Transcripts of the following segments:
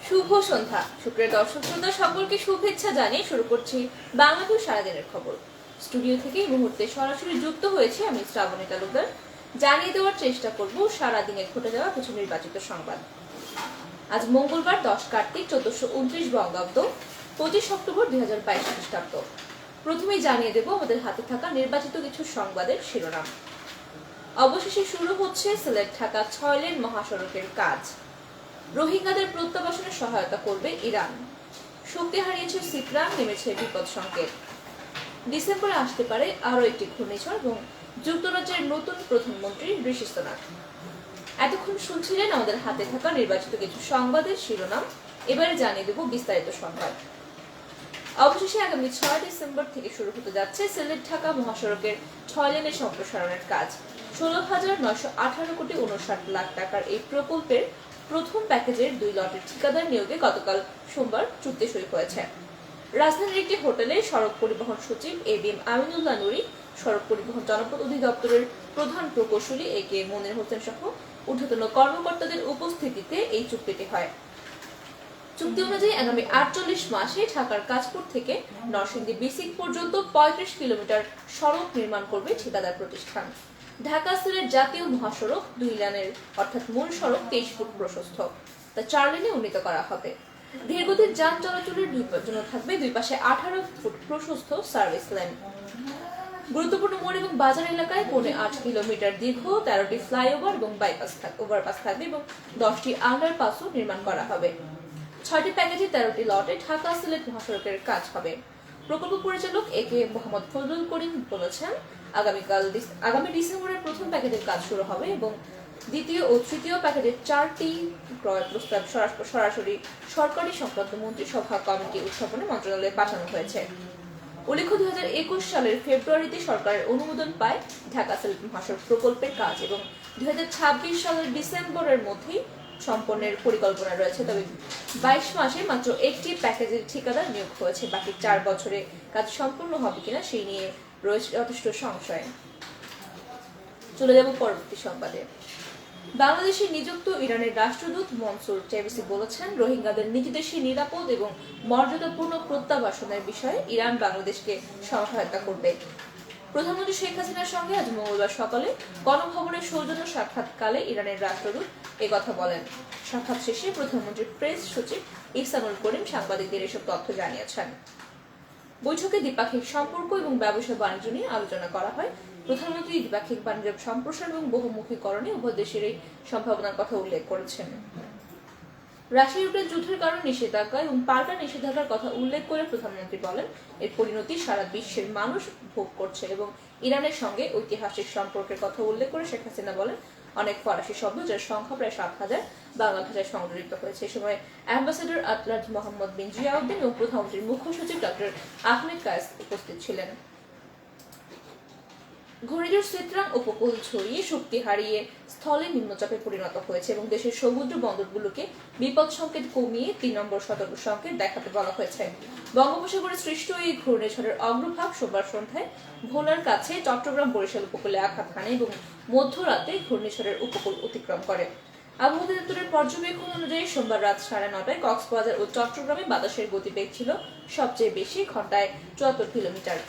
শুভ সন্ধ্যা। শুক্রের দর্শক শ্রোতা সকলকে শুভেচ্ছা জানিয়ে শুরু করছি বাংলাভিউ সারাদিনের খবর। স্টুডিও থেকে এই মুহূর্তে সরাসরি যুক্ত হয়েছে আমি শ্রাবণী তালুকদার। জানিয়ে দেওয়ার চেষ্টা করব সারাদিনে ঘটে যাওয়া কিছু নির্বাচিত সংবাদ। আজ মঙ্গলবার 10 কার্তিক 1429 বঙ্গাব্দ, 25 অক্টোবর 2022 খ্রিস্টাব্দ। প্রথমেই জানিয়ে দেব আমাদের হাতে থাকা নির্বাচিত কিছু সংবাদের শিরোনাম। অবশেষে শুরু হচ্ছে সিলেট ঢাকা 6 লেন মহাসড়কের কাজ। রোহিঙ্গাদের প্রত্যাবাসনে সহায়তা করবে ইরান। শক্তি হারিয়েছে সিপ্রাম, নেমেছে বিপদ সংকেত। ডিসেম্বরে আসতে পারে আরো একটি ঘূর্ণিঝড় এবং যুক্তরাজ্যের নতুন প্রধানমন্ত্রী ঋষি সুনাক। এতক্ষণ শুনছিলেন আমাদের হাতে থাকা নির্বাচিত কিছু সংবাদের শিরোনাম। এবারে জানিয়ে দেব বিস্তারিত সংবাদ। অবশেষে আগামী 6 ডিসেম্বর থেকে শুরু হতে যাচ্ছে সিলেট ঢাকা মহাসড়কের 6 লেনের সম্প্রসারণের কাজ। 16,918 কোটি 59 লাখ টাকার এই প্রকল্পের প্রথম প্যাকেজের 2 লটের ঠিকাদার নিয়োগে গতকাল সোমবার চুক্তি সই হয়েছে। রাজধানীর একটি হোটেলে সড়ক পরিবহন সচিব এবিএম আমিনুল্লাহ নুরি, সড়ক পরিবহন জনপদ অধিদপ্তরের প্রধান প্রকৌশলী একে মনির হোসেন সহ ঊর্ধ্বতন কর্মকর্তাদের উপস্থিতিতে এই চুক্তিটি হয়। চুক্তি অনুযায়ী আগামী 48 মাসে ঢাকার কাজপুর থেকে নরসিংদী বিসিক পর্যন্ত 35 কিলোমিটার সড়ক নির্মাণ করবে ঠিকাদার প্রতিষ্ঠান। ঢাকা সিলেট জাতীয় মহাসড়ক 2 লেনের অর্থাৎ মূল সড়ক 23 ফুট প্রশস্ত, তা 4 লেনে উন্নীত করা হবে। ধীরগতির যান চলাচলের জন্য থাকবে দুই পাশে 18 ফুট প্রশস্ত সার্ভিস লেন। গুরুত্বপূর্ণ মোড় এবং বাজার এলাকায় 8 কিলোমিটার দীর্ঘ 13টি ফ্লাইওভার এবং ওভারপাস থাকবে এবং 10টি আন্ডারপাসও নির্মাণ করা হবে। 6টি প্যাকেজে 13টি লটে ঢাকা সিলেট মহাসড়কের কাজ হবে। প্রকল্প পরিচালক একে মোহাম্মদ ফজলুল করিম বলেছেন, আগামী ডিসেম্বরের প্রথম প্যাকেজের কাজ শুরু হবে এবং দ্বিতীয় ও তৃতীয় প্যাকেজের 4টি ক্রয় প্রস্তাব সরাসরি সরকারি সংক্রান্ত মন্ত্রিসভা কমিটি উত্থাপনে মন্ত্রণালয়ে পাঠানো হয়েছে। উল্লেখ্য 2021 সালের ফেব্রুয়ারিতে সরকারের অনুমোদন পায় ঢাকা সিলেট মহাসড়ক প্রকল্পের কাজ এবং 2026 সালের ডিসেম্বরের মধ্যেই সম্পন্নের পরিকল্পনা রয়েছে। তবে 22 মাসে মাত্র একটি প্যাকেজের ঠিকাদার নিয়োগ হয়েছে। বাকি 4 বছরে কাজ সম্পূর্ণ হবে কিনা সেই নিয়ে রয়েছে যথেষ্ট সংশয়। চলে যাব পরবর্তী সংবাদে। বাংলাদেশে নিযুক্ত ইরানের রাষ্ট্রদূত মনসুর চেভিসি বলেছেন, রোহিঙ্গাদের নিজ দেশে নিরাপদ এবং মর্যাদাপূর্ণ প্রত্যাবাসনের বিষয়ে ইরান বাংলাদেশকে সহায়তা করবে। প্রধানমন্ত্রী শেখ হাসিনার সঙ্গে আজ মঙ্গলবার সকালে গণভবনের সৌজন্য সাক্ষাৎকালে ইরানের রাষ্ট্রদূত একথা বলেন। সাক্ষাৎ শেষে প্রধানমন্ত্রীর প্রেস সচিব ইহসানুল করিম সাংবাদিকদের এসব তথ্য জানিয়েছেন। বৈঠকে দ্বিপাক্ষিক সম্পর্ক এবং ব্যবসা বাণিজ্য নিয়ে আলোচনা করা হয়। প্রধানমন্ত্রী দ্বিপাক্ষিক বাণিজ্য সম্প্রসারণ এবং বহুমুখীকরণে উভয় দেশের এই সম্ভাবনার কথা উল্লেখ করেছেন। রাশিয়া ইউক্রেন যুদ্ধের কারণে নিষেধাজ্ঞা এবং পাল্টা নিষেধাজ্ঞার কথা উল্লেখ করে প্রধানমন্ত্রী বলেন, এর পরিণতি সারা বিশ্বের মানুষ ভোগ করছে এবং ইরানের সঙ্গে ঐতিহাসিক সম্পর্কের কথা উল্লেখ করে শেখ হাসিনা বলেন, অনেক ফরাসি শব্দ যার সংখ্যা প্রায় 7,000 বাংলা ভাষায় সংযোজিত হয়েছে। এ সময় অ্যাম্বাসেডর আতলাদ মোহাম্মদ বিন জিয়াউদ্দিন এবং প্রধানমন্ত্রীর মুখ্য সচিব ডক্টর আহমেদ কায়েস উপস্থিত ছিলেন। ঘূর্ণিঝড় সিত্রাং উপকূল ছড়িয়ে শক্তি হারিয়ে স্থলে নিম্নচাপে পরিণত হয়েছে এবং দেশের সমুদ্র বন্দরগুলোকে বিপদ সংকেত কমিয়ে 3 নম্বর সতর্ক সংকেত দেখাতে বলা হয়েছে। বঙ্গোপসাগরে সৃষ্ট এই ঘূর্ণিঝড়ের অগ্রভাগ সোমবার সন্ধ্যায় ভোলার কাছে চট্টগ্রাম বরিশাল উপকূলে আঘাত হানে এবং মধ্যরাতে ঘূর্ণিঝড়ের উপকূল অতিক্রম করে। আবহাওয়া দপ্তরের পর্যবেক্ষণ অনুযায়ী সোমবার রাত 9:30টায় কক্সবাজার ও চট্টগ্রামে বাতাসের গতিবেগ ছিল সবচেয়ে বেশি, ঘন্টায় 74 কিলোমিটার।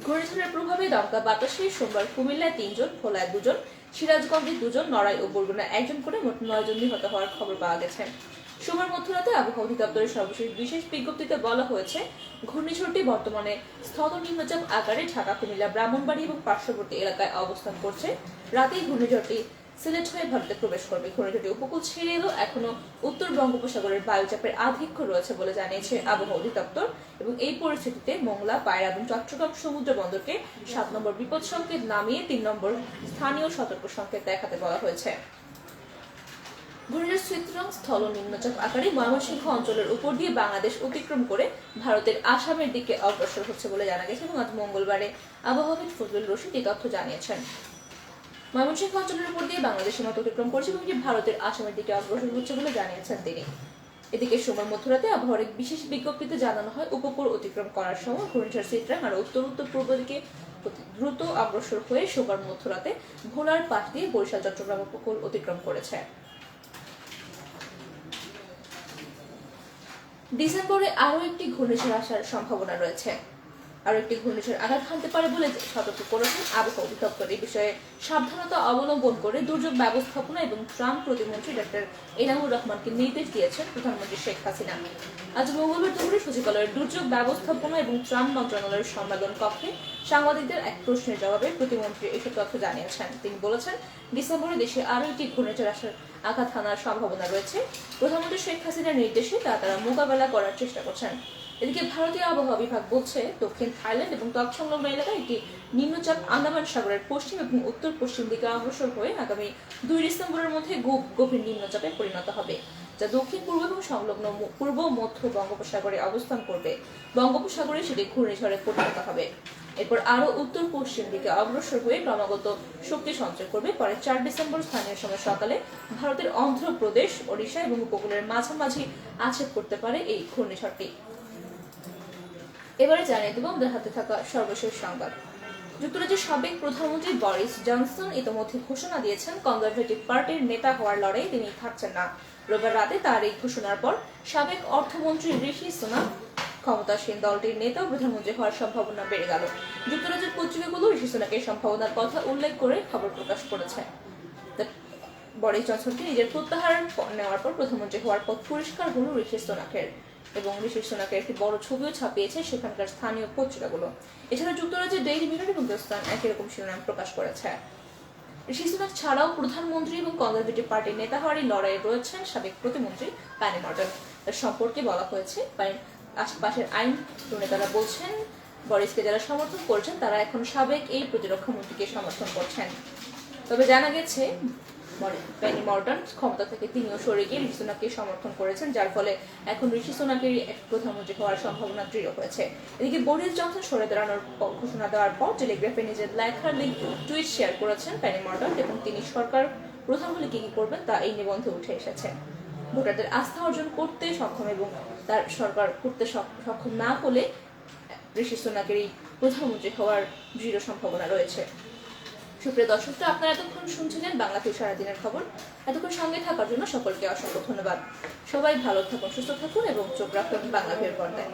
ঘূর্ণিঝড়ের প্রভাবে দমকা বাতাসে সোমবার কুমিল্লায় 3 জন, ভোলায় 2 জন, সিরাজগঞ্জে 2 জন, নড়াইল ও বরগুনায় 1 জন করে মোট 9 জন নিহত হওয়ার খবর পাওয়া গেছে। সোমবার মধ্যরাতে আবহাওয়া অধিদপ্তরের সর্বশেষ বিশেষ বিজ্ঞপ্তিতে বলা হয়েছে, ঘূর্ণিঝড়টি বর্তমানে স্থল নিম্নচাপ আকারে ঢাকা, কুমিল্লা, ব্রাহ্মণবাড়ী এবং পার্শ্ববর্তী এলাকায় অবস্থান করছে। রাতেই ঘূর্ণিঝড়টি সিলেট হয়ে ভারতে প্রবেশ করবে। ঘূর্ণিঝড়টি উপকূল ছেড়ে এলেও এখনো উত্তর বঙ্গোপসাগরের বায়ুচাপের আধিক্য রয়েছে বলে জানিয়েছে আবহাওয়া অধিদপ্তর এবং এই পরিস্থিতিতে মোংলা, পায়রা এবং চট্টগ্রাম সমুদ্র বন্দরকে 7 নম্বর বিপদ সংকেত নামিয়ে 3 নম্বর স্থানীয় সতর্ক সংকেত দেখাতে বলা হয়েছে। ঘূর্ণিঝড় সিত্রাং স্থল নিম্নচাপ আকারে ময়মনসিংহ অঞ্চলের উপর দিয়ে বাংলাদেশ অতিক্রম করে ভারতের আসামের দিকে অগ্রসর হচ্ছে বলে জানা গেছে এবং আজ মঙ্গলবারে আবহাওয়াবিদ ফজলুল রশিদ এই তথ্য জানিয়েছেন। ময়মনসিংহ অঞ্চলের উপর দিয়ে বাংলাদেশের মতো অতিক্রম করছে এবং ভারতের আসামের দিকে অগ্রসর হচ্ছে বলে জানিয়েছেন তিনি। এদিকে সোমবার মধ্যরাতে আবহাওয়ার এক বিশেষ বিজ্ঞপ্তিতে জানানো হয়, উপকূল অতিক্রম করার সময় ঘূর্ণিঝড় সিত্রাং আর উত্তর পূর্ব দিকে দ্রুত অগ্রসর হয়ে সোমবার মধ্যরাতে ভোলার পাশ দিয়ে বরিশাল চট্টগ্রাম উপকূল অতিক্রম করেছে। ডিসেম্বরে আরও একটি ঘূর্ণিঝড় আসার সম্ভাবনা রয়েছে। আরও একটি ঘূর্ণিঝড় আঘাত হানতে পারে বলে সতর্ক করেছেন আবহাওয়া অধিদপ্তর। এই বিষয়ে সাবধানতা অবলম্বন করে দুর্যোগ ব্যবস্থাপনা এবং ত্রাণ প্রতিমন্ত্রী ডক্টর এনামুর রহমানকে নির্দেশ দিয়েছেন প্রধানমন্ত্রী শেখ হাসিনা। আজ মঙ্গলবার দুপুরে সচিবালয়ের দুর্যোগ ব্যবস্থাপনা এবং ত্রাণ মন্ত্রণালয়ের সম্মেলন কক্ষে সাংবাদিকদের এক প্রশ্নের জবাবে প্রতিমন্ত্রী এসব তথ্য জানিয়েছেন। তিনি বলেছেন, ডিসেম্বরে দেশে আরও একটি ঘূর্ণিঝড় আসার আঘাত হানার সম্ভাবনা রয়েছে। প্রধানমন্ত্রী শেখ হাসিনার নির্দেশে তারা মোকাবেলা করার চেষ্টা করছেন। এদিকে ভারতীয় আবহাওয়া বিভাগ বলছে, দক্ষিণ থাইল্যান্ড এবং তৎসংলগ্ন এলাকায় একটি নিম্নচাপ আন্দামান সাগরের পশ্চিম এবং উত্তর পশ্চিম দিকে অগ্রসর হয়ে আগামী 2 ডিসেম্বরের মধ্যে গভীর নিম্নচাপে পরিণত হবে, যা দক্ষিণ পূর্ব এবং সংলগ্ন পূর্ব মধ্য বঙ্গোপসাগরে অবস্থান করবে। বঙ্গোপসাগরে সেটি ঘূর্ণিঝড়ে পরিণত হবে। এরপর আরো উত্তর পশ্চিম দিকে অগ্রসর হয়ে ক্রমাগত শক্তি সঞ্চয় করবে। পরে 4 ডিসেম্বর স্থানীয় সময় সকালে ভারতের অন্ধ্রপ্রদেশ, ওড়িশা এবং উপকূলের মাঝামাঝি আছড়ে পড়তে পারে এই ঘূর্ণিঝড়টি। এবারে জানিয়ে দেব আমাদের হাতে থাকা সর্বশেষ সংবাদ। যুক্তরাজ্যের সাবেক প্রধানমন্ত্রী বরিস জনসন ইতিমধ্যে ঘোষণা দিয়েছেন, কনজারভেটিভ পার্টির নেতা হওয়ার লড়াইয়ে তিনি থাকছেন না। রোববার রাতে তার এই ঘোষণার পর সাবেক অর্থমন্ত্রী ঋষি সুনাক ক্ষমতাসীন দলটির নেতা ও প্রধানমন্ত্রী হওয়ার সম্ভাবনা বেড়ে গেল। যুক্তরাজ্যের পত্রিকাগুলো ঋষি সুনাকের সম্ভাবনার কথা উল্লেখ করে খবর প্রকাশ করেছে। বরিস জনসনকে নিজের প্রত্যাহার নেওয়ার পর প্রধানমন্ত্রী হওয়ার পথ পরিষ্কার হল ঋষি সুনাকের, এবং ঋষি সুনাকের একটি বড় ছবিও ছাপিয়েছে সেখানকার স্থানীয় পত্রিকাগুলো। এছাড়া যুক্তরাজ্যের ডেইলি মিরর এবং দ্য সান একই রকম শিরোনাম প্রকাশ করেছে। ঋষি সুনাক ছাড়াও প্রধানমন্ত্রী এবং কনজারভেটিভ পার্টির নেতা হওয়ার লড়াইয়ে রয়েছেন সাবেক প্রতিমন্ত্রী প্যানি মর্টন। তার সম্পর্কে বলা হয়েছে, আশপাশের আইন নেতারা বলছেন, বরিসকে যারা সমর্থন করছেন তারা এখন সাবেক এই প্রতিরক্ষা মন্ত্রীকে সমর্থন করছেন। তবে জানা গেছে পেনি মর্টন ক্ষমতা থেকে তিনিও সরে গিয়ে ঋষি সুনাককে সমর্থন করেছেন, যার ফলে এখন ঋষি সুনাকের প্রধানমন্ত্রী হওয়ার সম্ভাবনা দৃঢ় হয়েছে। এদিকে বরিস জনসন সরে দাঁড়ানোর ঘোষণা দেওয়ার পর টেলিগ্রাফে নিজের লেখার টুইট শেয়ার করেছেন পেনি মর্টন, এবং তিনি সরকার প্রধান হলে কি করবেন তা এই নিবন্ধে উঠে এসেছে। ভোটারদের আস্থা অর্জন করতে সক্ষম এবং তার সরকার করতে সক্ষম না হলে ঋষি সুনাকের এই প্রধানমন্ত্রী হওয়ার দৃঢ় সম্ভাবনা রয়েছে। সুপ্রিয় দর্শকরা, আপনারা এতক্ষণ শুনছিলেন বাংলাভিউ সারাদিনের খবর। এতক্ষণ সঙ্গে থাকার জন্য সকলকে অসংখ্য ধন্যবাদ। সবাই ভালো থাকুন, সুস্থ থাকুন এবং চোখ রাখুন বাংলাভিউর পর্দায়।